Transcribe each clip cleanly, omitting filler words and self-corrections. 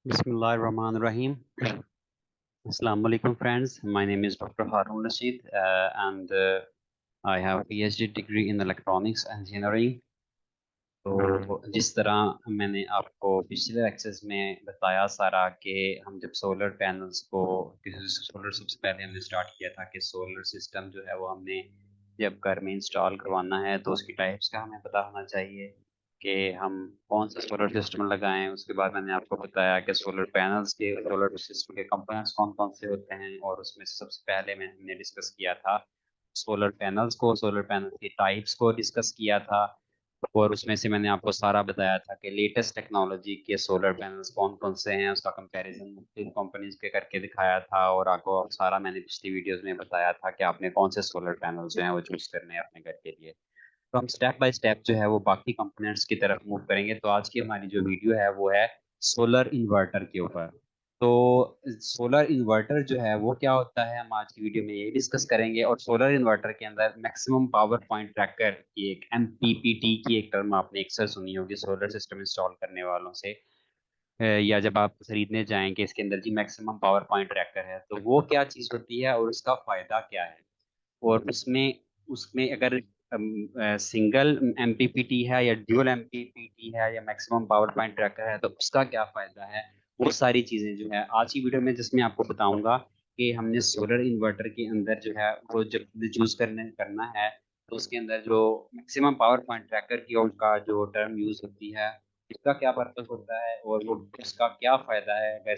Bismillahirrahmanirrahim. Assalamu alaikum friends. My name is Dr. Harun Rashid and I have a PhD degree in electronics engineering. तो जिस तरह मैंने आपको पिछले lectures में बताया सारा कि हम जब सोलर पैनल्स को सोलर सबसे पहले हमने स्टार्ट किया था कि सोलर सिस्टम जो है वो हमने जब घर में इंस्टॉल करवाना है तो उसकी टाइप्स का हमें पता होना चाहिए कि हम कौन सा सोलर सिस्टम लगाएं। उसके बाद मैंने आपको बताया कि सोलर पैनल्स के सोलर सिस्टम के कंपोनेंट्स कौन कौन से होते हैं और उसमें से सबसे पहले हमने डिस्कस किया था सोलर पैनल्स को, सोलर पैनल की टाइप्स को डिस्कस किया था और उसमें से मैंने आपको सारा बताया था कि लेटेस्ट टेक्नोलॉजी के सोलर पैनल्स कौन कौन से हैं, उसका कंपैरिजन मुख्तलिफ कंपनीज के करके दिखाया था और आपको सारा मैंने पिछली वीडियोस में बताया था कि आपने कौन से सोलर पैनल्स जो हैं वो चूज करने हैं अपने घर के लिए। तो हम स्टेप बाय स्टेप जो है वो बाकी कंपोनेंट्स की तरफ मूव करेंगे। तो आज की हमारी जो वीडियो है वो है सोलर इन्वर्टर के ऊपर। तो सोलर इन्वर्टर जो है वो क्या होता है हम आज की वीडियो में ये डिस्कस करेंगे। और सोलर इन्वर्टर के अंदर मैक्सिमम पावर पॉइंट ट्रैकर की एक एमपीपीटी की एक टर्म आपने अक्सर सुनी होगी सोलर सिस्टम इंस्टॉल करने वालों से, या जब आप खरीदने जाएंगे इसके अंदर जी मैक्सिमम पावर पॉइंट ट्रैकर है तो वो क्या चीज़ होती है और उसका फायदा क्या है। और उसमें उसमें अगर सिंगल एमपीपीटी है या ड्यूअल एमपीपीटी है या मैक्सिमम पावर पॉइंट ट्रैकर है तो उसका क्या फायदा है, वो सारी चीजें जो है आज की वीडियो में जिसमें आपको बताऊंगा कि हमने सोलर इन्वर्टर के अंदर जो है वो जब चूज करना है तो उसके अंदर जो मैक्सिमम पावर पॉइंट ट्रैकर की उनका जो टर्म यूज होती है इसका क्या पर्पस होता है और वो उसका क्या फायदा है। अगर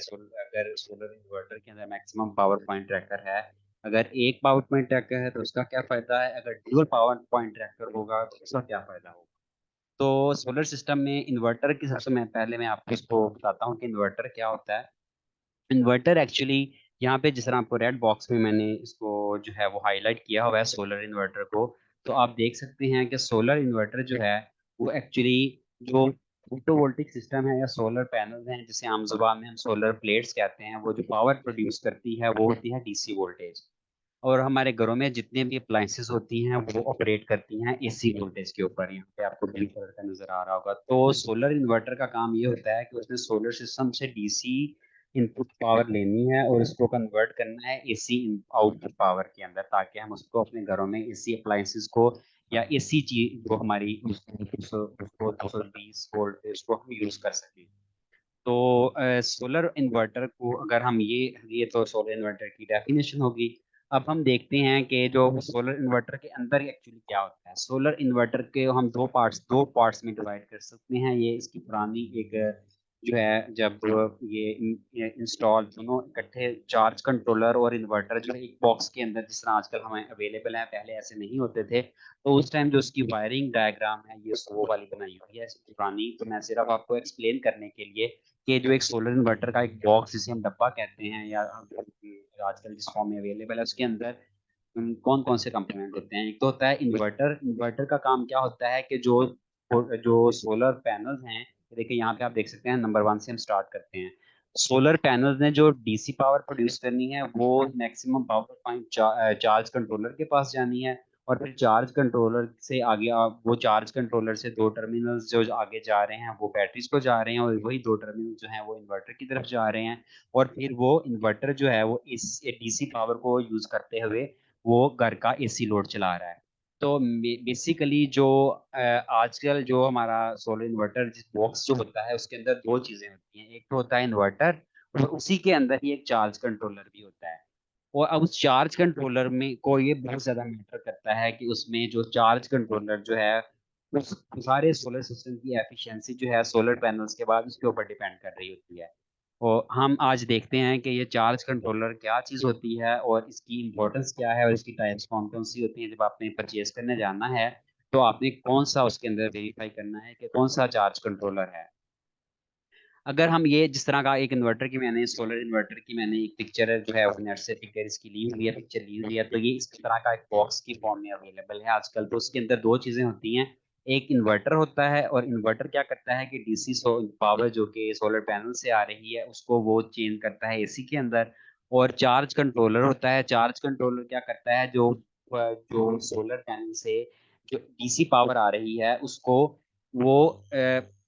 सोलर इन्वर्टर के अंदर मैक्सिमम पावर पॉइंट ट्रैकर है, अगर एक पावर पॉइंट ट्रैकर है तो उसका क्या फायदा है, अगर ड्यूअल पावर पॉइंट ट्रैकर होगा तो उसका क्या फायदा होगा। तो सोलर सिस्टम में इन्वर्टर की सबसे मैं पहले मैं आपको इसको बताता हूँ कि इन्वर्टर क्या होता है। इन्वर्टर एक्चुअली यहाँ पे जिस तरह आपको रेड बॉक्स में मैंने इसको जो है वो हाईलाइट किया हुआ है सोलर इन्वर्टर को, तो आप देख सकते हैं कि सोलर इन्वर्टर जो है वो एक्चुअली जो फोटोवोल्टिक सिस्टम है या सोलर पैनल हैं जिसे आम जुबान में हम सोलर प्लेट्स कहते हैं, वो जो पावर प्रोड्यूस करती है वो होती है डीसी वोल्टेज। और हमारे घरों में जितने भी अप्लायंसेस होती हैं वो ऑपरेट करती हैं एसी वोल्टेज के ऊपर। यहाँ पे आपको ब्लू कलर का नजर आ रहा होगा। तो सोलर इन्वर्टर का काम ये होता है कि उसने सोलर सिस्टम से डीसी इनपुट पावर लेनी है और उसको कन्वर्ट करना है एसी आउटपुट पावर के अंदर, ताकि हम उसको अपने घरों में एसी अप्लायंसेस को या एसी चीज जो हमारी उसको 220 वोल्ट उसको हम यूज कर सकें। तो सोलर इन्वर्टर को अगर हम ये तो सोलर इन्वर्टर की डेफिनेशन होगी। अब हम देखते हैं कि जो सोलर इन्वर्टर के अंदर एक्चुअली क्या होता है। सोलर इन्वर्टर के हम दो पार्ट्स में डिवाइड कर सकते हैं। ये इसकी पुरानी एक जो है जब ये इंस्टॉल दोनों इकट्ठे चार्ज कंट्रोलर और इन्वर्टर जो है एक बॉक्स के अंदर जिस तरह आजकल हमें अवेलेबल है, पहले ऐसे नहीं होते थे। तो उस टाइम जो उसकी वायरिंग डायग्राम है ये वो वाली बनाई हुई है इसकी पुरानी। तो मैं सिर्फ आपको एक्सप्लेन करने के लिए कि जो एक सोलर इन्वर्टर का एक बॉक्स जिसे हम डब्बा कहते हैं या आजकल जिस फॉर्म में अवेलेबल है उसके अंदर कौन कौन से कंपोनेंट होते हैं। एक तो होता है इन्वर्टर। इन्वर्टर का काम क्या होता है कि जो जो सोलर पैनल्स हैं, देखिए यहाँ पे आप देख सकते हैं नंबर वन से हम स्टार्ट करते हैं। सोलर पैनल्स ने जो डीसी पावर प्रोड्यूस करनी है वो maximum power point charge controller के पास जानी है। और फिर चार्ज कंट्रोलर से आगे वो चार्ज कंट्रोलर से दो टर्मिनल्स जो आगे जा रहे हैं वो बैटरीज को जा रहे हैं और वही दो टर्मिनल जो हैं वो इन्वर्टर की तरफ जा रहे हैं। और फिर वो इन्वर्टर जो है वो इस डीसी पावर को यूज करते हुए वो घर का एसी लोड चला रहा है। तो बेसिकली जो आजकल जो हमारा सोलर इन्वर्टर जिस बॉक्स जो होता है उसके अंदर दो चीजें होती हैं। एक तो होता है इन्वर्टर और उसी के अंदर ही एक चार्ज कंट्रोलर भी होता है। और अब उस चार्ज कंट्रोलर में को ये बहुत ज्यादा मैटर करता है कि उसमें जो चार्ज कंट्रोलर जो है उस सारे सोलर सिस्टम की एफिशिएंसी जो है सोलर पैनल्स के बाद उसके ऊपर डिपेंड कर रही होती है। और हम आज देखते हैं कि ये चार्ज कंट्रोलर क्या चीज़ होती है और इसकी इंपॉर्टेंस क्या है और इसकी टाइप्स कौन कौन सी होती हैं। जब आपने परचेज करने जाना है तो आपने कौन सा उसके अंदर वेरीफाई करना है कि कौन सा चार्ज कंट्रोलर है। अगर हम ये जिस तरह का एक इन्वर्टर की मैंने सोलर इन्वर्टर की मैंने एक पिक्चर है जो है वो नेट से पिक्चर इसकी ली हुई है, पिक्चर ली हुई है। तो ये इस तरह का एक बॉक्स की फॉर्म में अवेलेबल है आजकल। तो उसके अंदर दो चीजें होती हैं। एक इन्वर्टर होता है और इन्वर्टर क्या करता है कि डीसी पावर जो कि सोलर पैनल से आ रही है उसको वो चेंज करता है एसी के अंदर। और चार्ज कंट्रोलर होता है। चार्ज कंट्रोलर क्या करता है, जो जो सोलर पैनल से जो डीसी पावर आ रही है उसको वो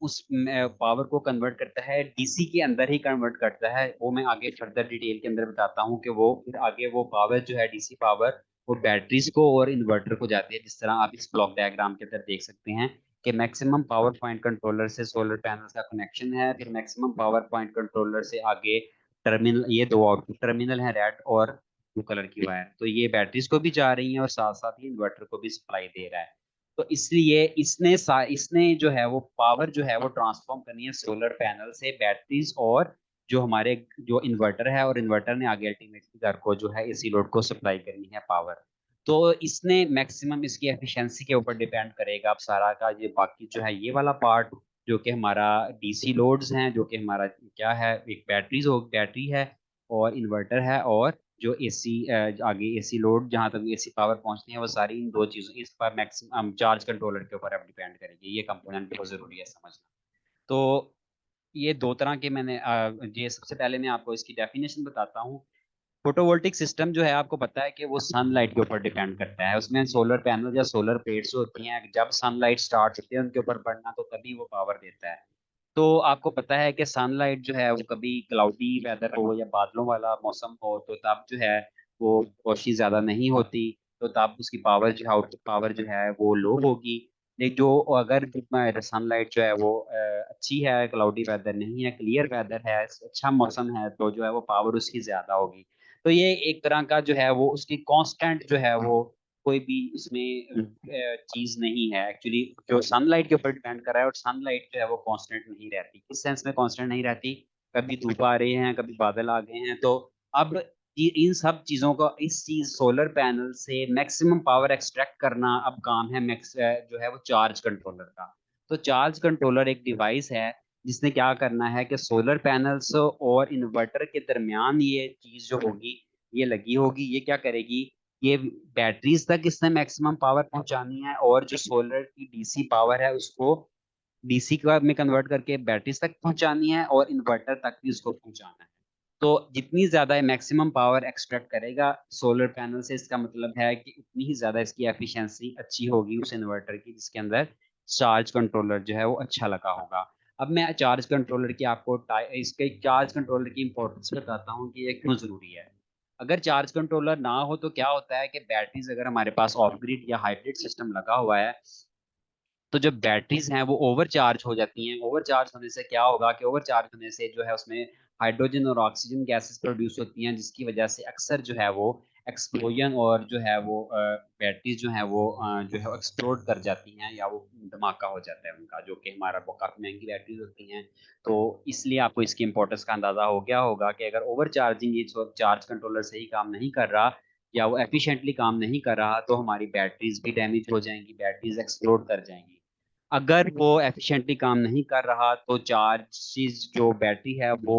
उस पावर को कन्वर्ट करता है डीसी के अंदर ही कन्वर्ट करता है। वो मैं आगे फर्दर डिटेल के अंदर बताता हूँ कि वो फिर आगे वो पावर जो है डीसी पावर वो बैटरीज को और इन्वर्टर को जाती है। जिस तरह आप इस ब्लॉक डायग्राम के अंदर देख सकते हैं कि मैक्सिमम पावर पॉइंट कंट्रोलर से सोलर पैनल का कनेक्शन है, फिर मैक्सिमम पावर पॉइंट कंट्रोलर से आगे टर्मिनल, ये दो आउटपुट टर्मिनल है रेड और ब्लू कलर की वायर, तो ये बैटरीज को भी जा रही है और साथ साथ ही इन्वर्टर को भी सप्लाई दे रहा है। तो इसलिए इसने जो है वो पावर जो है वो ट्रांसफॉर्म करनी है सोलर पैनल से बैटरीज और जो हमारे जो इन्वर्टर है, और इन्वर्टर ने आगे अल्टीमेटली घर को जो है एसी लोड को सप्लाई करनी है पावर। तो इसने मैक्सिमम इसकी एफिशिएंसी के ऊपर डिपेंड करेगा अब सारा का ये बाकी जो है ये वाला पार्ट जो कि हमारा डीसी लोड्स हैं, जो कि हमारा क्या है एक बैटरी है और इन्वर्टर है, और जो एसी आगे एसी लोड जहां तक एसी पावर पहुंचती है वो सारी इन दो चीजों इस पर मैक्सिमम चार्ज कंट्रोलर के ऊपर अब डिपेंड करेगी। ये कंपोनेंट बहुत जरूरी है समझना। तो ये दो तरह के मैंने ये सबसे पहले मैं आपको इसकी डेफिनेशन बताता हूँ। फोटोवोल्टिक सिस्टम जो है आपको पता है कि वो सनलाइट के ऊपर डिपेंड करता है। उसमें सोलर पैनल या सोलर प्लेट्स होती हैं, जब सनलाइट स्टार्ट होती है उनके ऊपर पड़ना तो तभी वो पावर देता है। तो आपको पता है कि सनलाइट जो है वो कभी क्लाउडी वेदर हो या बादलों वाला मौसम हो तो तब जो है वो रोशनी ज्यादा नहीं होती, तो तब उसकी पावर जो है आउटपुट पावर जो है वो लो होगी। लेकिन जो अगर सनलाइट जो है वो अच्छी है, क्लाउडी वेदर नहीं है, क्लियर वेदर है, अच्छा मौसम है, तो जो है वो पावर उसकी ज्यादा होगी। तो ये एक तरह का जो है वो उसकी कांस्टेंट जो है वो कोई भी इसमें चीज नहीं है एक्चुअली, जो सनलाइट के ऊपर डिपेंड कर रहा है। और सनलाइट जो है वो कांस्टेंट नहीं रहती। किस सेंस में कांस्टेंट नहीं रहती? कभी धूप आ रहे हैं, कभी बादल आ गए हैं, तो अब इन सब चीजों का इस चीज सोलर पैनल से मैक्सिमम पावर एक्सट्रैक्ट करना अब काम है मैक्स जो है वो चार्ज कंट्रोलर का। तो चार्ज कंट्रोलर एक डिवाइस है जिसने क्या करना है कि सोलर पैनल्स और इन्वर्टर के दरमियान ये चीज जो होगी ये लगी होगी। ये क्या करेगी, ये बैटरीज तक इसने मैक्सिमम पावर पहुंचानी है, और जो सोलर की डीसी पावर है उसको डीसी का में कन्वर्ट करके बैटरीज तक पहुंचानी है, और इन्वर्टर तक भी उसको पहुंचाना है। तो जितनी ज्यादा मैक्सिमम पावर एक्सट्रैक्ट करेगा सोलर पैनल से, इसका मतलब है कि उतनी ही ज्यादा इसकी एफिशिएंसी अच्छी होगी उस इन्वर्टर की जिसके अंदर चार्ज कंट्रोलर जो है वो अच्छा लगा होगा। अब मैं चार्ज कंट्रोलर की आपको इसके चार्ज कंट्रोलर की इंपॉर्टेंस बताता हूँ कि ये क्यों जरूरी है। अगर चार्ज कंट्रोलर ना हो तो क्या होता है कि बैटरीज अगर हमारे पास ऑफ ग्रिड या हाइब्रिड सिस्टम लगा हुआ है तो जब बैटरीज हैं वो ओवर चार्ज हो जाती हैं। ओवर चार्ज होने से क्या होगा कि ओवर चार्ज होने से जो है उसमें हाइड्रोजन और ऑक्सीजन गैसेस प्रोड्यूस होती हैं, जिसकी वजह से अक्सर जो है वो एक्सप्लोजन और जो है वो बैटरीज जो है वो जो है एक्सप्लोड कर जाती हैं या वो धमाका हो जाता है उनका, जो कि हमारा वो काफी महंगी बैटरीज होती हैं। तो इसलिए आपको इसकी इंपॉर्टेंस का अंदाजा हो गया होगा कि अगर ओवर चार्जिंग ये चार्ज कंट्रोलर सही काम नहीं कर रहा या वो एफिशिएंटली काम नहीं कर रहा तो हमारी बैटरीज भी डैमेज हो जाएंगी, बैटरीज एक्सप्लोड कर जाएंगी। अगर वो एफिशिएंटली काम नहीं कर रहा तो चार्ज जो बैटरी है वो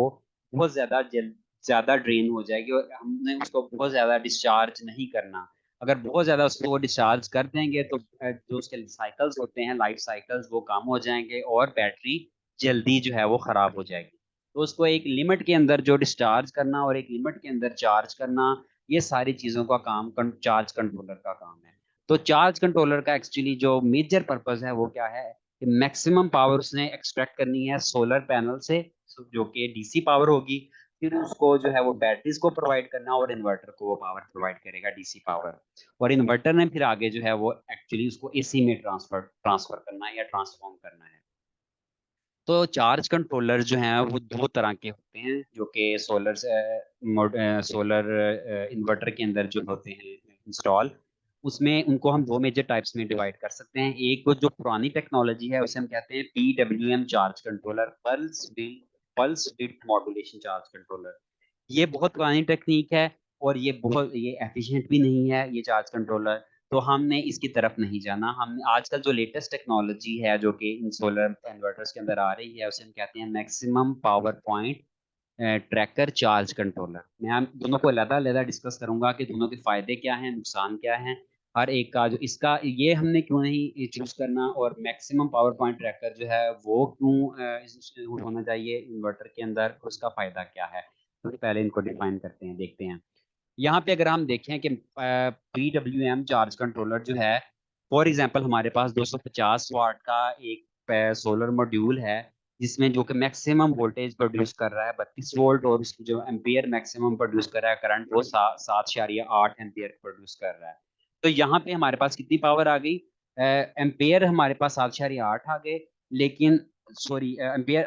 बहुत ज्यादा ड्रेन हो जाएगी और हमने उसको बहुत ज्यादा डिस्चार्ज नहीं करना। अगर बहुत ज्यादा उसको डिस्चार्ज कर देंगे तो जो उसके साइकिल्स होते हैं, लाइफ साइकिल्स, वो कम हो जाएंगे और बैटरी जल्दी जो है वो खराब हो जाएगी। तो उसको एक लिमिट के अंदर जो डिस्चार्ज करना और एक लिमिट के अंदर चार्ज करना, ये सारी चीजों का काम चार्ज कंट्रोलर का काम है। तो चार्ज कंट्रोलर का एक्चुअली जो मेजर पर्पज है वो क्या है कि मैक्सिमम पावर उसने एक्सट्रैक्ट करनी है सोलर पैनल से, जो कि डीसी पावर होगी, फिर उसको जो है वो बैटरीज को प्रोवाइड करना और इन्वर्टर को वो पावर प्रोवाइड करेगा डीसी पावर, और इन्वर्टर ने फिर आगे जो है वो एक्चुअली उसको एसी में ट्रांसफर ट्रांसफर करना है या ट्रांसफॉर्म करना है। तो चार्ज कंट्रोलर जो हैं वो दो तरह के होते हैं जो कि सोलर इन्वर्टर के अंदर जो होते हैं इंस्टॉल, उसमें उनको हम दो मेजर टाइप्स में डिवाइड कर सकते हैं। एक वो जो पुरानी टेक्नोलॉजी है उसे हम कहते हैं PWM charge controller, pulse width modulation charge controller. ये बहुत पुरानी टेक्निक है और ये एफिशिएंट भी नहीं है ये चार्ज कंट्रोलर। तो हमने इसकी तरफ नहीं जाना। हम आजकल जो लेटेस्ट टेक्नोलॉजी है जो कि इन सोलर इन्वर्टर्स के अंदर आ रही है उसे हम कहते हैं maximum power point tracker charge controller. मैं हम दोनों को अलग-अलग डिस्कस करूंगा कि दोनों के फायदे क्या हैं, नुकसान क्या हैं, हर एक का जो इसका ये हमने क्यों नहीं चूज करना, और मैक्सिमम पावर पॉइंट ट्रैकर जो है वो क्यों होना चाहिए इन्वर्टर के अंदर, उसका फायदा क्या है। तो पहले इनको डिफाइन करते हैं, देखते हैं। यहाँ पे अगर हम देखें कि पीडब्ल्यूएम चार्ज कंट्रोलर जो है, फॉर एग्जांपल हमारे पास 250 वाट का एक सोलर मॉड्यूल है जिसमें जो कि मैक्सिमम वोल्टेज प्रोड्यूस कर रहा है 32 वोल्ट, और उसकी जो एम्पियर मैक्सिमम प्रोड्यूस कर रहा है करंट वो 7.8 एम्पियर प्रोड्यूस कर रहा है। तो यहाँ पे हमारे पास कितनी पावर आ गई? एम्पियर हमारे पास 7.8 आ गए, लेकिन सॉरी एम्पियर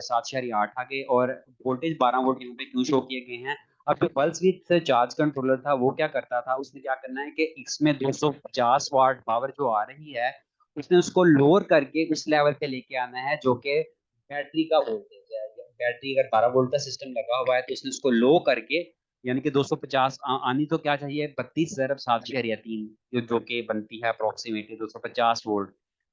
7.8 आ गए, और वोल्टेज 12 वोल्ट यहाँ पे क्यों शो किए गए हैं? अब जो पल्स विड्थ चार्ज कंट्रोलर था वो क्या करता था, उसने क्या करना है कि इसमें 250 वाट पावर जो आ रही है उसने उसको लोअर करके उस लेवल पे लेके आना है जो कि बैटरी का वोल्टेज है। बैटरी अगर 12 वोल्ट का सिस्टम लगा हुआ है तो उसने उसको लो करके, यानी कि 250 आनी तो क्या चाहिए, 32 × 7.3 जो कि बनती है अप्रोक्सीमेटली 250 वोल्ट।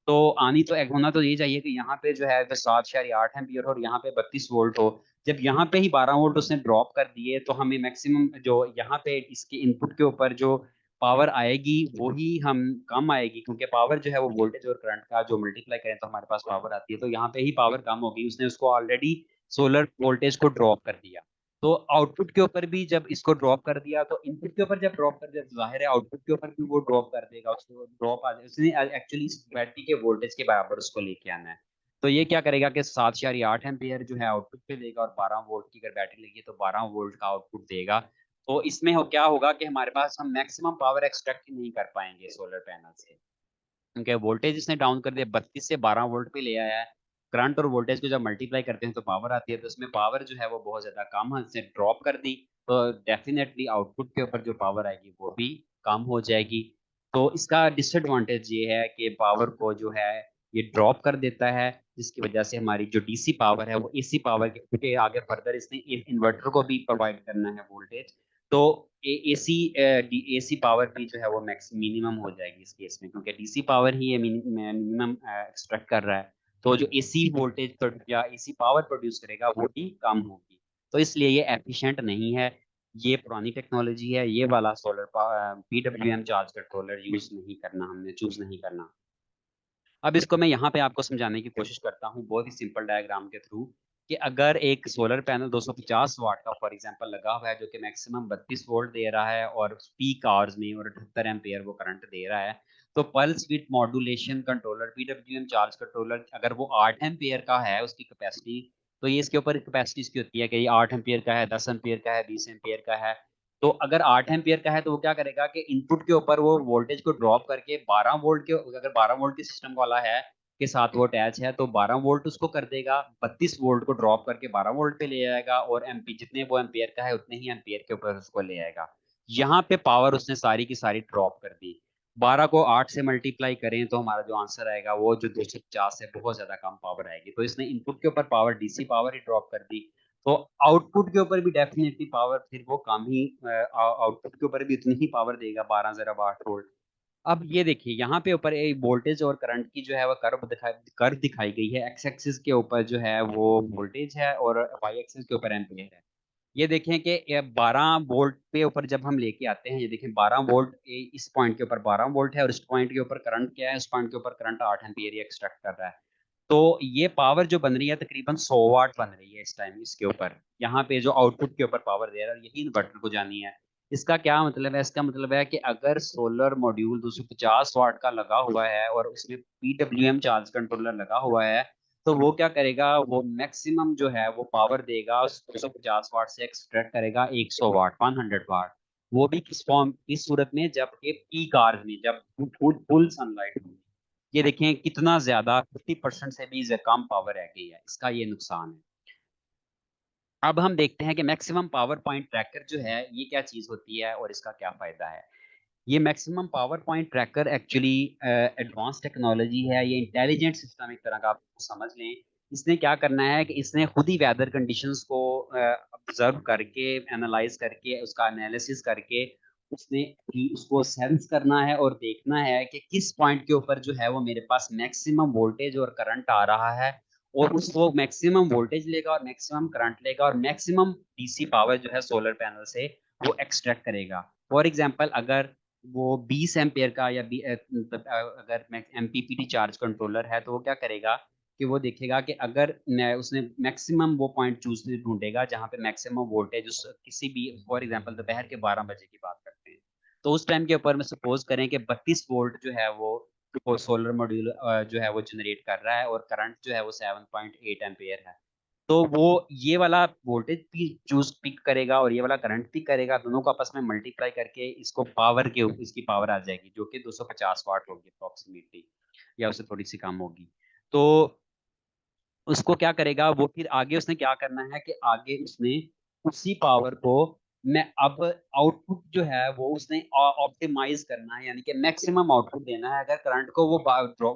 तो आनी तो एक होना तो ये चाहिए कि यहाँ पे जो है 7.8 एम्पियर और यहाँ पे 32 वोल्ट हो। जब यहाँ पे ही 12 वोल्ट उसने ड्रॉप कर दिए तो हमें मैक्सिमम जो यहाँ पे इसके इनपुट के ऊपर जो पावर आएगी वो ही हम कम आएगी, क्योंकि पावर जो है वो वोल्टेज और करंट का जो मल्टीप्लाई करें तो हमारे पास पावर आती है, तो यहाँ पे ही पावर कम होगी। उसने उसको ऑलरेडी सोलर वोल्टेज को ड्रॉप कर दिया, तो आउटपुट के ऊपर भी जब इसको ड्रॉप कर दिया तो इनपुट के ऊपर जब ड्रॉप कर दिया तो जाहिर है आउटपुट के ऊपर भी वो ड्रॉप कर देगा, उसको ड्रॉप आ उसने एक्चुअली इस बैटरी के वोल्टेज के बराबर उसको लेके आना है। तो ये क्या करेगा कि 7.8 एम्पियर जो है आउटपुट पे देगा, और 12 वोल्ट की अगर बैटरी लगी है तो 12 वोल्ट का आउटपुट देगा। तो इसमें क्या होगा कि हमारे पास हम मैक्सिमम पावर एक्सट्रैक्ट नहीं कर पाएंगे सोलर पैनल से, क्योंकि वोल्टेज इसने डाउन कर दिया, 32 से 12 वोल्ट पे ले आया है। करंट और वोल्टेज को जब मल्टीप्लाई करते हैं तो पावर आती है, तो इसमें पावर जो है वो बहुत ज्यादा कम है, इसने ड्रॉप कर दी। तो डेफिनेटली आउटपुट के ऊपर जो पावर आएगी वो भी कम हो जाएगी। तो इसका डिसएडवांटेज ये है कि पावर को जो है ये ड्रॉप कर देता है, जिसकी वजह से हमारी जो डीसी पावर है वो एसी पावर के आगे फर्दर इसने इन्वर्टर को भी प्रोवाइड करना है वोल्टेज। तो एसी एसी पावर भी जो है वो मैक्स मिनिमम हो जाएगी इस केस में, क्योंकि डीसी पावर ही ये मिनिमम एक्सट्रैक्ट कर रहा है। तो जो एसी वोल्टेज या एसी पावर प्रोड्यूस करेगा वो भी कम होगी। तो इसलिए ये एफिशिएंट नहीं है, ये पुरानी टेक्नोलॉजी है, ये वाला solar PWM charge controller use नहीं करना, हमने चूज नहीं करना। अब इसको मैं यहाँ पे आपको समझाने की कोशिश करता हूँ बहुत ही सिंपल डायग्राम के थ्रू, कि अगर एक सोलर पैनल 250 वाट का फॉर एग्जांपल लगा हुआ है जो कि मैक्सिमम 32 वोल्ट दे रहा है और पीक आवर्स में और 78 एम्पियर वो करंट दे रहा है, तो pulse with modulation controller PWM charge controller अगर वो 8 एम्पियर का है उसकी कैपेसिटी, तो ये इसके ऊपर कैपेसिटी इसकी होती है कि ये 8 एम्पियर का है, 10 एम्पियर का है, 20 एम्पियर का है। तो अगर 8 एम्पियर का है तो वो क्या करेगा कि इनपुट के ऊपर वो वोल्टेज को ड्रॉप करके 12 वोल्ट के, अगर 12 वोल्ट के सिस्टम वाला है के साथ वो अटैच है तो 12 वोल्ट उसको कर देगा, 32 वोल्ट को ड्रॉप करके 12 वोल्ट पे ले आएगा, और एमपी जितने वो एम्पियर का है उतने ही एम्पियर के ऊपर उसको ले आएगा। यहाँ पे पावर उसने सारी की सारी ड्रॉप कर दी। 12 को 8 से मल्टीप्लाई करें तो हमारा जो आंसर आएगा वो जो 250 है, बहुत ज्यादा कम पावर आएगी। तो इसने इनपुट के ऊपर पावर डीसी पावर ही ड्रॉप कर दी, तो आउटपुट के ऊपर भी डेफिनेटली पावर फिर वो कम ही, आउटपुट के ऊपर भी उतनी ही पावर देगा 12 ज़रा 8 वोल्ट। अब ये देखिए यहाँ पे ऊपर एक वोल्टेज और करंट की जो है वो कर्व दिखाई गई है। एक्स एक्सिस के ऊपर जो है वो वोल्टेज है और वाई एक्सिस के ऊपर एम्पियर है। ये देखें कि ये 12 वोल्ट पे ऊपर जब हम लेके आते हैं, ये देखें 12 वोल्ट, इस पॉइंट के ऊपर 12 वोल्ट है और इस पॉइंट के ऊपर करंट क्या है, इस पॉइंट के ऊपर करंट 8 एम्पियर ही एक्सट्रैक्ट कर रहा है। तो ये पावर जो बन रही है तकरीबन 100 वाट बन रही है इस टाइम इसके ऊपर, यहाँ पे जो आउटपुट के ऊपर पावर दे रहा है यही इन्वर्टर को जानी है। इसका क्या मतलब है? इसका मतलब है कि अगर सोलर मॉड्यूल 250 वाट का लगा हुआ है और उसमें पीडब्ल्यूएम चार्ज कंट्रोलर लगा हुआ है, तो वो क्या करेगा, वो मैक्सिमम जो है वो पावर देगा, 250 वाट से एक्सट्रैक्ट करेगा 100 वाट 100 वाट। वो भी किस फॉर्म, इस सूरत में जब कि पीक आवर्स में जब फुल फुल सनलाइट होगी। ये देखें कितना ज्यादा, 50% से भी कम पावर रह गई है, इसका ये नुकसान है। अब हम देखते हैं कि मैक्सिमम पावर पॉइंट ट्रैकर जो है ये क्या चीज होती है और इसका क्या फायदा है। ये maximum power point tracker actually advance technology है, ये इंटेलिजेंट सिस्टम एक तरह का आप समझ लें। इसने क्या करना है कि इसने खुद ही वेदर कंडीशंस को ऑब्जर्व करके, एनालाइज करके, उसका एनालिसिस करके उसने ही उसको सेंस करना है और देखना है कि किस पॉइंट के ऊपर जो है वो मेरे पास मैक्सिमम वोल्टेज और करंट आ रहा है, और उसको मैक्सिमम वोल्टेज लेगा और मैक्सिमम करंट लेगा और मैक्सिमम डीसी पावर जो है सोलर पैनल से वो एक्सट्रैक्ट करेगा। फॉर एग्जांपल अगर वो 20 एम्पियर का या अगर एमपीपीटी चार्ज कंट्रोलर है तो वो क्या करेगा कि वो देखेगा कि अगर उसने मैक्सिमम वो पॉइंट चूज ढूंढेगा जहां पे मैक्सिमम वोल्टेज उस किसी भी, फॉर एग्जांपल दोपहर के 12 बजे की बात करते हैं, तो उस टाइम के ऊपर में सपोज करें कि 32 वोल्ट जो है वो सोलर मॉड्यूल जो है वो जनरेट कर रहा है और करंट जो है वो 7.8 एम्पियर है। तो वो ये वाला वोल्टेज भी चूज पिक करेगा और ये वाला करंट पिक करेगा, दोनों को आपस में मल्टीप्लाई करके इसको पावर के इसकी पावर आ जाएगी जो कि 250 वाट होगी अप्रोक्सीमेटली, या उससे थोड़ी सी कम होगी। तो उसको क्या करेगा वो, फिर आगे उसने क्या करना है कि आगे उसने उसी पावर को मैं अब आउटपुट जो है वो उसने ऑप्टिमाइज करना है, यानी कि मैक्सिमम आउटपुट देना है। अगर करंट को वो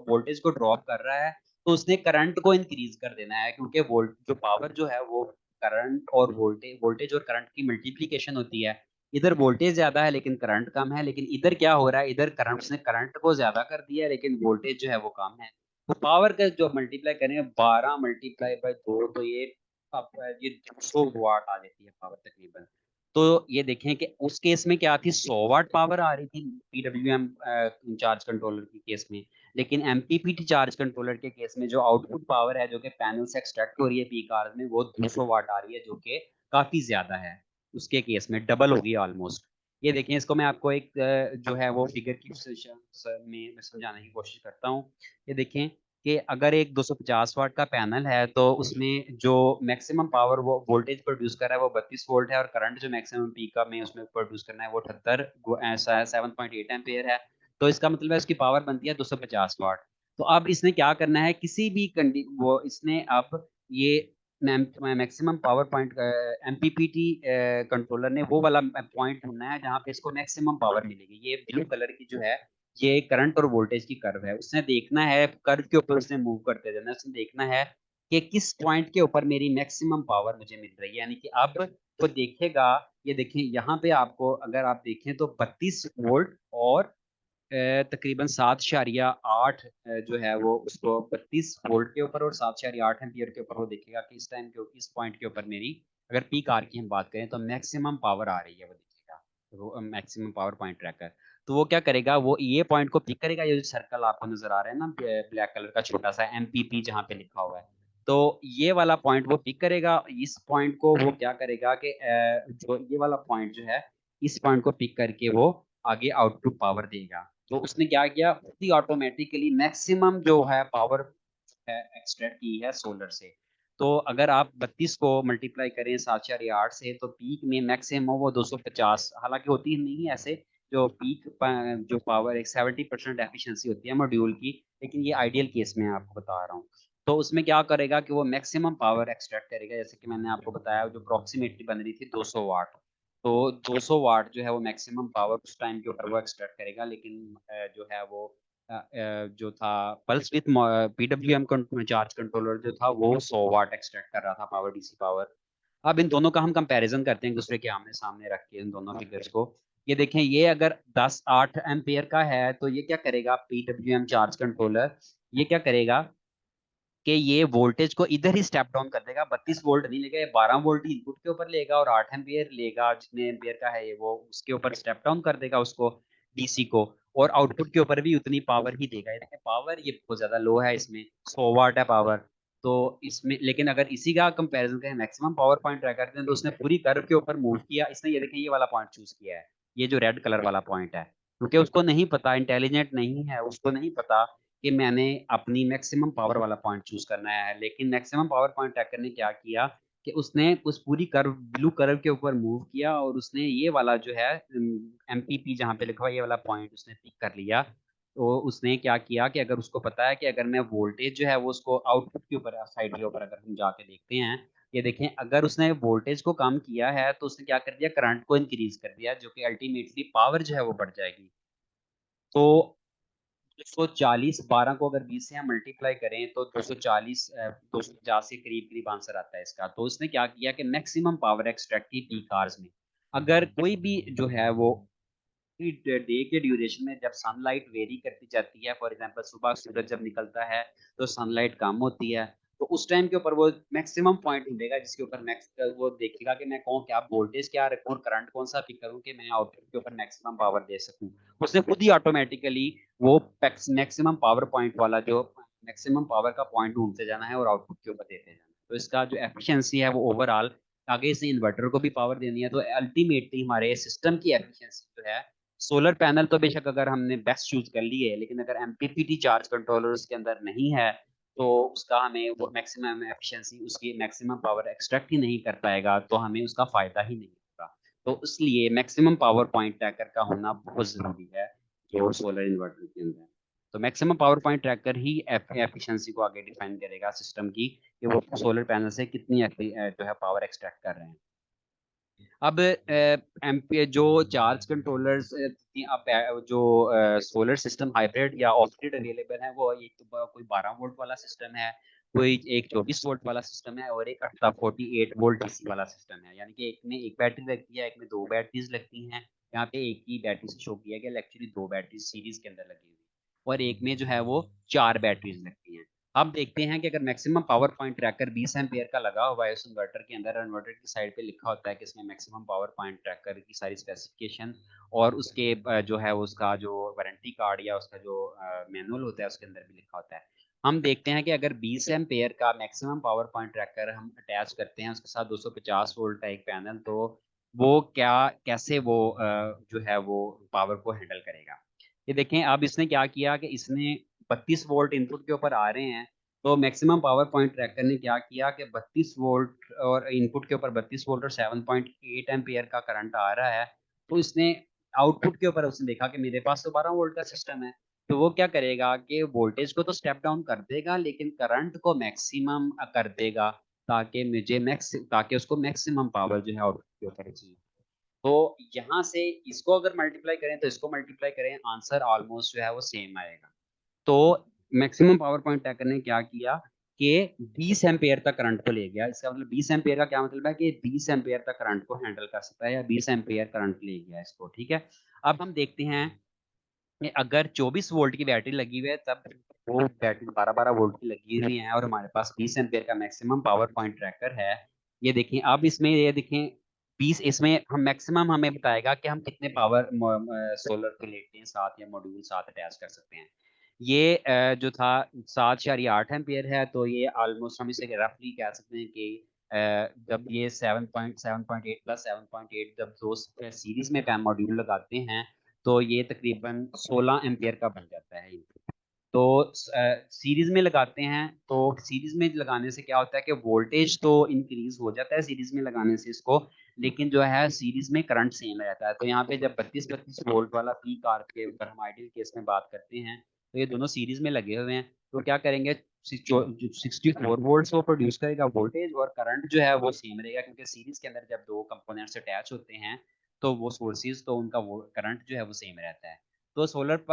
वोल्टेज को ड्रॉप कर रहा है तो उसने करंट को इंक्रीज कर देना है, क्योंकि वोल्ट जो पावर जो है वो करंट और वोल्टेज और करंट की मल्टीप्लीकेशन होती है। इधर वोल्टेज ज्यादा है लेकिन करंट कम है, लेकिन इधर क्या हो रहा है, इधर करंट उसने करंट को ज्यादा कर दिया है लेकिन वोल्टेज जो है वो कम है। तो पावर का जो मल्टीप्लाई करेंगे 12 मल्टीप्लाई बाय 2, तो ये 200 वाट आ जाती है पावर तकरीबन। तो ये देखें कि उस केस में क्या थी, 100 वाट पावर आ रही थी पीडब्ल्यूएम चार्ज कंट्रोलर के केस में। लेकिन एमपीपीटी चार्ज कंट्रोलर के केस में जो आउटपुट पावर है जो कि पैनल से एक्सट्रैक्ट हो रही है पीक आवर्स में, वो 200 वाट आ रही है, जो कि काफी ज्यादा है। उसके केस में डबल होगी ऑलमोस्ट। ये देखें, इसको मैं आपको एक जो है वो फिगर की में समझाने की कोशिश करता हूँ। ये देखें कि अगर एक 250 वाट का पैनल है तो उसमें जो मैक्सिमम पावर वो वोल्टेज प्रोड्यूस कर रहा है वो 32 वोल्ट है, और करंट जो मैक्सिमम पीक में उसमें प्रोड्यूस करना है वो 7.8 एम्पियर है। तो इसका मतलब है उसकी पावर बनती है 250 वाट। तो अब इसने क्या करना है, किसी भी वो इसने अब ये maximum power point MPPT controller ने वो वाला पॉइंट ढूंढना है जहाँ पे इसको मैक्सिमम पावर मिलेगी। ये ब्लू कलर की जो है ये करंट और वोल्टेज की कर्व है। उसने देखना है, कर्व के ऊपर उसने मूव करते जाना है, उसने देखना है कि किस पॉइंट के ऊपर मेरी मैक्सिमम पावर मुझे मिल रही है। यानी कि अब वो देखेगा, ये देखें यहाँ पे आपको अगर आप देखें तो 32 वोल्ट और तकरीबन 7.8 जो है वो उसको 32 वोल्ट के ऊपर और 7.8 एम्पियर के ऊपर वो देखेगा कि इस टाइम के इस पॉइंट के ऊपर मेरी अगर पीक आर की हम बात करें तो मैक्सिमम पावर आ रही है, वो देखेगा। तो वो मैक्सिमम पावर पॉइंट ट्रैकर, तो वो क्या करेगा, वो ये पॉइंट को पिक करेगा। ये जो सर्कल आपको नजर आ रहा है ना ब्लैक कलर का छोटा सा एमपीपी जहाँ पे लिखा हुआ है, तो ये वाला पॉइंट वो पिक करेगा। इस पॉइंट को वो क्या करेगा कि जो ये वाला पॉइंट जो है इस पॉइंट को पिक करके वो आगे आउटपुट पावर देगा। तो उसने क्या किया, खुद ही ऑटोमेटिकली मैक्सिमम जो है पावर है एक्सट्रैक्ट की है सोलर से। तो अगर आप 32 को मल्टीप्लाई करें 7.8 से तो पीक में मैक्सिमम वो 250, हालांकि होती नहीं है ऐसे, जो पीक जो पावर एक 70% एफिशिएंसी होती है मॉड्यूल की, लेकिन ये आइडियल केस में आपको बता रहा हूँ। तो उसमें क्या करेगा कि वो मैक्सिमम पावर एक्सट्रैक्ट करेगा, जैसे कि मैंने आपको बताया जो अप्रोक्सीमेटली बन रही थी 200 वाट। तो 200 वाट जो है वो मैक्सिमम पावर उस टाइम के ऊपर वो एक्सट्रैक्ट करेगा। लेकिन जो है वो जो था pulse with PWM charge controller जो था वो 100 वाट एक्सट्रैक्ट कर रहा था पावर, डीसी पावर। अब इन दोनों का हम कंपैरिजन करते हैं एक दूसरे के आमने सामने रख के इन दोनों फिगर्स को। ये देखें, ये अगर 10 8 एम्पियर का है तो ये क्या करेगा, पीडब्ल्यूएम चार्ज कंट्रोलर ये क्या करेगा कि ये वोल्टेज को इधर ही स्टेप डाउन कर देगा। 32 वोल्ट नहीं लेगा, ये 12 वोल्ट ही इनपुट के ऊपर लेगा और 8 एम्पियर लेगा, जितने एम्पियर का है ये वो उसके ऊपर स्टेप डाउन कर देगा उसको, डीसी को। और आउटपुट के ऊपर भी उतनी पावर ही देगा। ये पावर ये बहुत ज्यादा लो है, इसमें 100 वाट है पावर। तो इसमें लेकिन अगर इसी का कंपैरिजन करें मैक्सिमम पावर पॉइंट ट्रैक करते हैं तो उसने पूरी कर्व के ऊपर मूव किया। इसने ये देखें ये वाला पॉइंट चूज किया है, ये जो रेड कलर वाला पॉइंट है, क्योंकि उसको नहीं पता, इंटेलिजेंट नहीं है, उसको नहीं पता कि मैंने अपनी मैक्सिमम पावर वाला पॉइंट चूज करना है। लेकिन मैक्सिमम पावर पॉइंट ट्रैकर ने क्या किया कि उसने उस पूरी कर्व ब्लू कर्व के ऊपर मूव किया और उसने ये वाला जो है एमपीपी जहाँ पे लिखा हुआ ये वाला पॉइंट उसने पिक कर लिया। तो उसने क्या किया कि अगर उसको पता है कि अगर मैं वोल्टेज जो है वो उसको आउटपुट के ऊपर साइड के ऊपर अगर हम जाके देखते हैं, ये देखें अगर उसने वोल्टेज को कम किया है तो उसने क्या कर दिया, करंट को इंक्रीज कर दिया, जो कि अल्टीमेटली पावर जो है वो बढ़ जाएगी। तो 240 12 को अगर 20 से हम मल्टीप्लाई करें तो 240 250 के करीब करीब आंसर आता है इसका। तो उसने क्या किया कि मैक्सिमम पावर एक्सट्रैक्ट की पीक आवर्स में। अगर कोई भी जो है वो डे के ड्यूरेशन में जब सनलाइट वेरी करती जाती है, फॉर एग्जांपल सुबह सूरज जब निकलता है तो सनलाइट कम होती है, तो उस टाइम के ऊपर वो मैक्सिमम पॉइंट ढूंढेगा जिसके ऊपर मैक्स वो देखेगा कि मैं कौन क्या वोल्टेज क्या रखूं और करंट कौन सा पिक करूं कि मैं आउटपुट के ऊपर मैक्सिमम पावर दे सकूं। उसने खुद ही ऑटोमेटिकली वो मैक्सिमम पावर पॉइंट वाला जो मैक्सिमम पावर का पॉइंट ढूंढते जाना है और आउटपुट के ऊपर देते जाना है। तो इसका जो एफिशिएंसी है वो ओवरऑल, आगे से इन्वर्टर को भी पावर देनी है, तो अल्टीमेटली हमारे सिस्टम की एफिशिएंसी जो है सोलर पैनल तो बेशक अगर हमने बेस्ट चूज कर ली है, लेकिन अगर एमपीपीटी चार्ज कंट्रोलर उसके अंदर नहीं है तो उसका हमें वो मैक्सिमम एफिशिएंसी, उसकी मैक्सिमम पावर एक्सट्रैक्ट ही नहीं कर पाएगा, तो हमें उसका फायदा ही नहीं होगा। तो इसलिए मैक्सिमम पावर पॉइंट ट्रैकर का होना बहुत जरूरी है जो सोलर इन्वर्टर के अंदर। तो मैक्सिमम पावर पॉइंट ट्रैकर ही एफिशिएंसी को आगे डिफाइन करेगा सिस्टम की, कि वो सोलर पैनल से कितनी जो है पावर एक्सट्रैक्ट कर रहे हैं। अब एमपी जो चार्ज कंट्रोलर्स अब जो सोलर सिस्टम हाइब्रिड या ऑफ ग्रिड अवेलेबल है, वो एक तो कोई 12 वोल्ट वाला सिस्टम है, कोई एक 24 वोल्ट वाला सिस्टम है, और एक 48 वोल्ट डीसी वाला सिस्टम है। यानी कि एक में एक बैटरी लगती है, एक में दो बैटरीज लगती हैं। यहाँ पे एक ही बैटरी से शो किया गया, एक्चुअली दो बैटरी सीरीज के अंदर लगी हुई, और एक में जो है वो चार बैटरीज लगती हैं। अब देखते हैं कि अगर maximum power point tracker 20 ampere का लगा हुआ है उस इन्वर्टर के अंदर, इन्वर्टर की साइड पे लिखा होता है कि इसमें मैक्सिमम पावर पॉइंट ट्रैकर की सारी स्पेसिफिकेशन, और उसके जो है उसका जो वारंटी कार्ड या उसका जो मैनुअल होता है उसके अंदर भी लिखा होता है। हम देखते हैं कि अगर 20 एम्पियर का मैक्सिमम पावर पॉइंट ट्रैकर हम अटैच करते हैं उसके साथ 250 वोल्ट का एक पैनल, तो वो क्या कैसे वो जो है वो पावर को हैंडल करेगा। ये देखें, अब इसने क्या किया कि इसने 32 वोल्ट इनपुट के ऊपर आ रहे हैं, तो मैक्सिमम पावर पॉइंट ट्रैकर ने क्या किया कि 32 वोल्ट और इनपुट के ऊपर 32 वोल्ट और 7.8 एम्पियर का करंट आ रहा है, तो इसने आउटपुट के ऊपर उसने देखा कि मेरे पास तो 12 वोल्ट का सिस्टम है, तो वो क्या करेगा कि वोल्टेज को तो स्टेप डाउन कर देगा लेकिन करंट को मैक्सिमम कर देगा, ताकि उसको मैक्सिमम पावर जो है आउटपुट के ऊपर चाहिए। तो यहाँ से इसको अगर मल्टीप्लाई करें तो इसको मल्टीप्लाई करें, आंसर ऑलमोस्ट जो है वो सेम आएगा। तो मैक्सिमम पावर पॉइंट ट्रैकर ने क्या किया कि 20 एम्पेयर तक करंट को ले गया। इसका मतलब 20 एम्पेयर का क्या मतलब है कि 20 एम्पेयर तक करंट को हैंडल कर सकता है, या 20 एम्पेयर करंट ले गया इसको, ठीक है। अब हम देखते हैं कि अगर 24 वोल्ट की बैटरी लगी हुई है, तब वो बैटरी 12-12 वोल्ट की लगी हुई है, और हमारे पास 20 एम्पेयर का मैक्सिमम पावर पॉइंट ट्रैकर है। ये देखें, अब इसमें ये देखें 20, इसमें हम मैक्सिमम हमें बताएगा कि हम कितने पावर सोलर प्लेटें साथ या मॉड्यूल साथ अटैच कर सकते हैं। ये जो था 7.8 एम्पियर है, तो ये ऑलमोस्ट हम इसे रफली कह सकते हैं कि जब ये 7.8 प्लस 7.8 जब दो सीरीज में पैन मॉड्यूल लगाते हैं, तो ये तकरीबन 16 एम्पियर का बन जाता है। तो सीरीज में लगाते हैं, तो सीरीज में लगाने से क्या होता है कि वोल्टेज तो इंक्रीज हो जाता है सीरीज में लगाने से इसको, लेकिन जो है सीरीज में करंट सेम रहता है। तो यहाँ पे जब 32 वोल्ट वाला पीक आर के ऊपर हम आइडियल केस में बात करते हैं, तो ये दोनों सीरीज में लगे हुए हैं, तो क्या करेंगे, 64 वोल्ट वो प्रोड्यूस करेगा वोल्टेज, और करंट जो है वो सेम रहेगा, क्योंकि सीरीज के अंदर जब दो कंपोनेंट्स अटैच होते हैं तो वो सोर्सेज तो उनका वो करंट जो है वो सेम रहता है। तो solar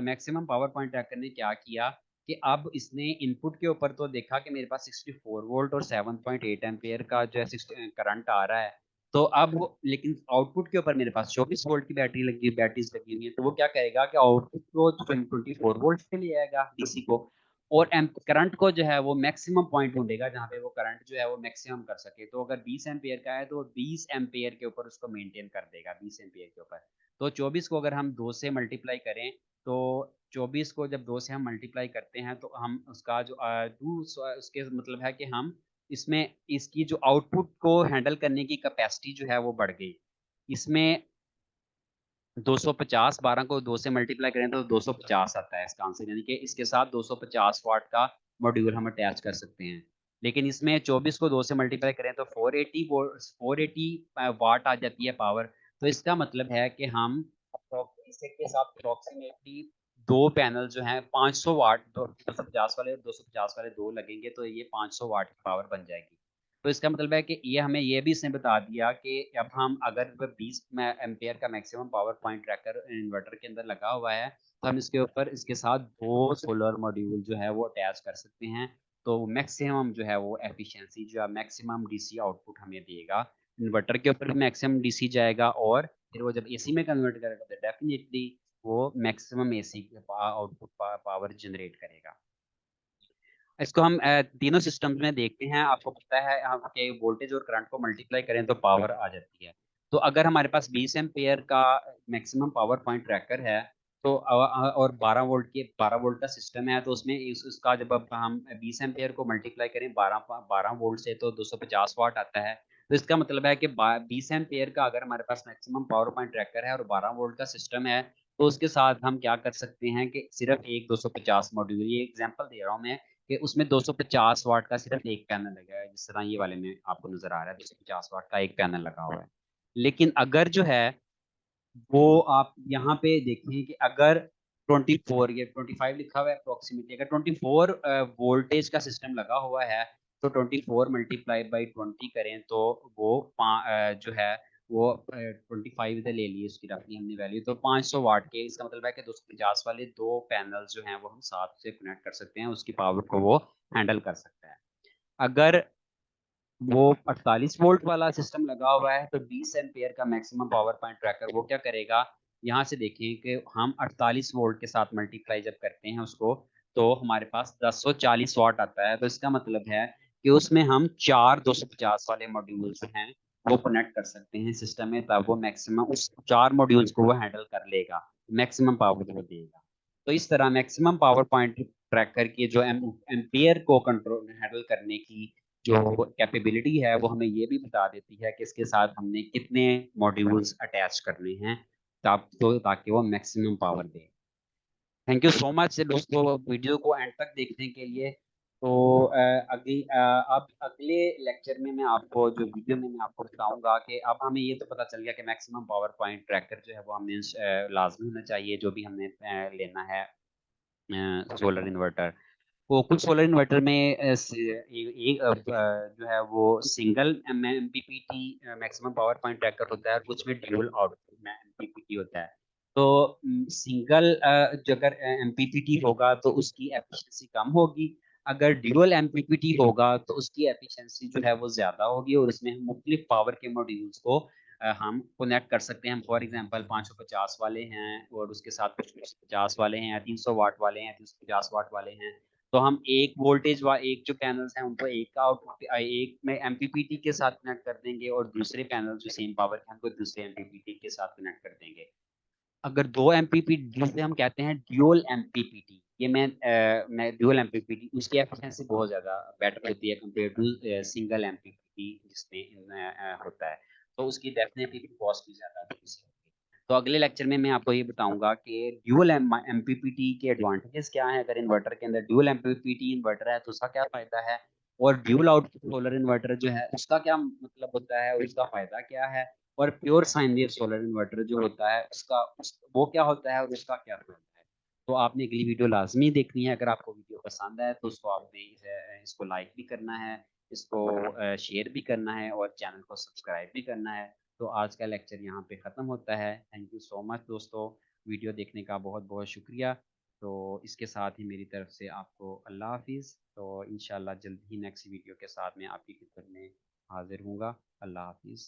maximum power point tracker ने क्या किया कि अब इसने इनपुट के ऊपर तो देखा कि मेरे पास 64 वोल्ट और 7.8 एम्पियर का जो है करंट आ रहा है, तो अब लेकिन आउटपुट के ऊपर मेरे पास 24 वोल्ट की बैटरीज लगी हुई है, तो वो क्या करेगा कि आउटपुट को 24 वोल्ट पे ले आएगा डीसी को, और करंट को जो है वो मैक्सिमम पॉइंट ढूंढेगा जहाँ पे वो करंट जो है वो मैक्सिमम कर सके। तो अगर 20 एम्पियर का है तो 20 एम्पियर के ऊपर उसको मेंटेन कर देगा, 20 एम्पियर के ऊपर। तो 24 को अगर हम 2 से मल्टीप्लाई करें, तो 24 को जब 2 से हम मल्टीप्लाई करते हैं तो हम उसका जो उसके मतलब है कि हम इसमें इसकी जो आउटपुट को हैंडल करने की कैपेसिटी जो है वो बढ़ गई। इसमें 250, 12 को 2 से मल्टीप्लाई करें तो 250 आता है इसका आंसर, यानी कि इसके साथ 250 वाट का मॉड्यूल हम अटैच कर सकते हैं। लेकिन इसमें 24 को 2 से मल्टीप्लाई करें तो 480 वाट आ जाती है पावर। तो इसका मतलब है कि हम इसके साथ अप्रोक्सीमेटली दो पैनल जो हैं 500 वाट, 250 वाले और 250 वाले दो लगेंगे, तो ये 500 वाट की पावर बन जाएगी। तो इसका मतलब है कि ये हमें ये भी इसने बता दिया कि अब हम अगर 20 एम्पियर का maximum power point tracker inverter के अंदर लगा हुआ है, तो हम इसके ऊपर इसके साथ दो सोलर मॉड्यूल जो है वो अटैच कर सकते हैं। तो मैक्सिमम जो है वो एफिशिएंसी जो है मैक्सिमम डीसी आउटपुट हमें देगा। इन्वर्टर के ऊपर भी मैक्सिमम डीसी जाएगा, और फिर वो जब एसी में कन्वर्ट करेगा तो डेफिनेटली वो maximum AC output power generate करेगा। इसको हम तीनों सिस्टम्स में देखते हैं। आपको पता है आपके वोल्टेज और करंट को मल्टीप्लाई करें तो पावर आ जाती है। तो अगर हमारे पास 20 एम्पेयर का मैक्सिमम पावर पॉइंट ट्रैकर है, तो और 12 वोल्ट का सिस्टम है, तो उसमें उसका जब अब हम 20 एम्पेयर को मल्टीप्लाई करें 12 वोल्ट से, तो 250 वाट आता है। तो इसका मतलब है कि 20 एम्पेयर का अगर हमारे पास मैक्सिमम पावर पॉइंट ट्रैकर है और 12 वोल्ट का सिस्टम है, तो उसके साथ हम क्या कर सकते हैं कि सिर्फ एक 250 मॉड्यूल, ये एग्जांपल दे रहा हूँ मैं, कि उसमें 250 वाट का सिर्फ एक पैनल लगा है, जिस तरह ये वाले में आपको नजर आ रहा है 250 वाट का एक पैनल लगा हुआ है। लेकिन अगर जो है वो आप यहाँ पे देखें कि अगर 24 या 25 लिखा हुआ है अप्रोक्सीमेटली, अगर 24 वोल्टेज का सिस्टम लगा हुआ है, तो 24 मल्टीप्लाई बाई 20 करें तो वो जो है वो 25 इधर ले लिए उसकी रखनी हमने वैल्यू, तो 500 वाट के, इसका मतलब है कि 250 वाले दो पैनल जो हैं वो हम साथ से कनेक्ट कर सकते हैं, उसकी पावर को वो हैंडल कर सकता है। अगर वो 48 वोल्ट वाला सिस्टम लगा हुआ है, तो 20 एम्पेयर का मैक्सिमम पावर पॉइंट ट्रैकर वो क्या करेगा, यहाँ से देखें कि हम 48 वोल्ट के साथ मल्टीप्लाई जब करते हैं उसको, तो हमारे पास 1040 वाट आता है। तो इसका मतलब है कि उसमें हम चार 250 वाले मॉड्यूल जो हैं वो कनेक्ट कर सकते हैं सिस्टम में, तब वो मैक्सिमम उस चार मॉड्यूल्स को वो हैंडल कर लेगा, मैक्सिमम पावर वो देगा। तो इस तरह मैक्सिमम पावर पॉइंट ट्रैकर की जो एम्पेयर को कंट्रोल हैंडल करने की जो कैपेबिलिटी है, वो हमें ये भी बता देती है कि इसके साथ हमने कितने मॉड्यूल्स अटैच करने हैं, ताकि वो maximum power they. Thank you so much दोस्तों वीडियो को एंड तक देखने के लिए। तो अब अगले लेक्चर में मैं आपको, जो वीडियो में मैं आपको बताऊंगा कि अब हमें ये तो पता चल गया कि मैक्सिमम पावर पॉइंट ट्रैकर जो है वो हमें लाजमी होना चाहिए, जो भी हमने लेना है सोलर इन्वर्टर। वो कुछ सोलर इन्वर्टर में जो है वो single MPPT maximum power point tracker होता है, और कुछ में ड्यूल आउटपुट में एमपीपीटी होता है। तो सिंगल जो अगर एमपीपीटी होगा तो उसकी एफिशिएंसी कम होगी, अगर ड्यूअल एमपीपीटी होगा तो उसकी एफिशिएंसी जो है वो ज्यादा होगी, और उसमें हम मुख्तलिफ पावर के मॉड्यूल्स को हम कनेक्ट कर सकते हैं। फॉर एग्जांपल 550 वाले हैं, और उसके साथ कुछ 50 वाले हैं, 300 वाट वाले हैं, 350 वाट वाले हैं। तो हम एक वोल्टेज व एक जो पैनल्स हैं उनको एक का आउटपुट एक में एमपीपीटी के साथ कनेक्ट कर देंगे, और दूसरे पैनल जो सेम पावर के हैं उनको दूसरे एमपीपीटी के साथ कनेक्ट कर देंगे। अगर दो एमपीपीटी, जिसे हम कहते हैं ड्यूअल एमपीपीटी, ये मैं ड्यूअल एमपीपीटी, उसकी एफिशिएंसी बहुत ज्यादा बेटर होती है कंपेयर टू सिंगल एमपीपीटी जिसमें होता है, तो उसकी डेफिनेटली कॉस्ट भी ज्यादा होती है। तो अगले लेक्चर में मैं आपको ये बताऊंगा कि ड्यूअल एमपीपीटी के एडवांटेजेस क्या हैं, अगर इन्वर्टर के अंदर ड्यूअल एमपीपीटी इन्वर्टर है तो उसका क्या फायदा है, और ड्यूअल आउटपुट सोलर इन्वर्टर जो है उसका क्या मतलब होता है और उसका फायदा क्या है, और pure sine wave solar inverter जो होता है वो क्या होता है और उसका क्या फायदा है। तो आपने अगली वीडियो लाजमी देखनी है। अगर आपको वीडियो पसंद आए तो उसको आपने इसको लाइक भी करना है, इसको शेयर भी करना है, और चैनल को सब्सक्राइब भी करना है। तो आज का लेक्चर यहाँ पे ख़त्म होता है। थैंक यू सो मच दोस्तों, वीडियो देखने का बहुत बहुत शुक्रिया। तो इसके साथ ही मेरी तरफ से आपको अल्लाह हाफिज़। तो इंशाल्लाह जल्द ही नेक्स्ट वीडियो के साथ मैं आपकी खिदमत में हाजिर हूँगा। अल्लाह हाफिज़।